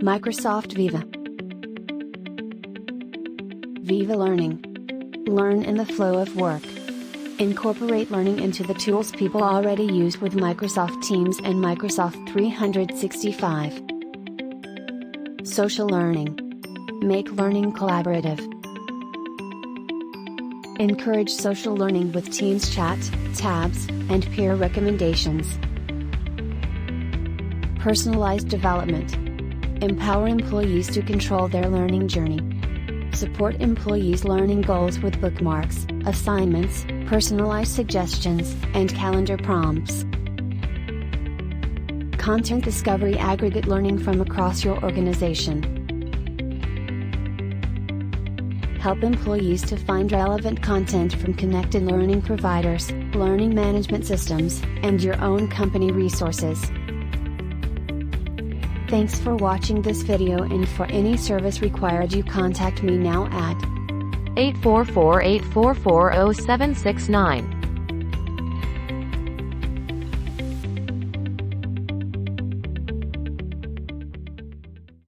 Microsoft Viva. Viva Learning. Learn in the flow of work. Incorporate learning into the tools people already use with Microsoft Teams and Microsoft 365. Social learning. Make learning collaborative. Encourage social learning with Teams chat, tabs, and peer recommendations. Personalized development. Empower employees to control their learning journey. Support employees' learning goals with bookmarks, assignments, personalized suggestions, and calendar prompts. Content discovery. Aggregate learning from across your organization. Help employees to find relevant content from connected learning providers, learning management systems, and your own company resources. Thanks for watching this video, and for any service required you contact me now at 844-844-0769.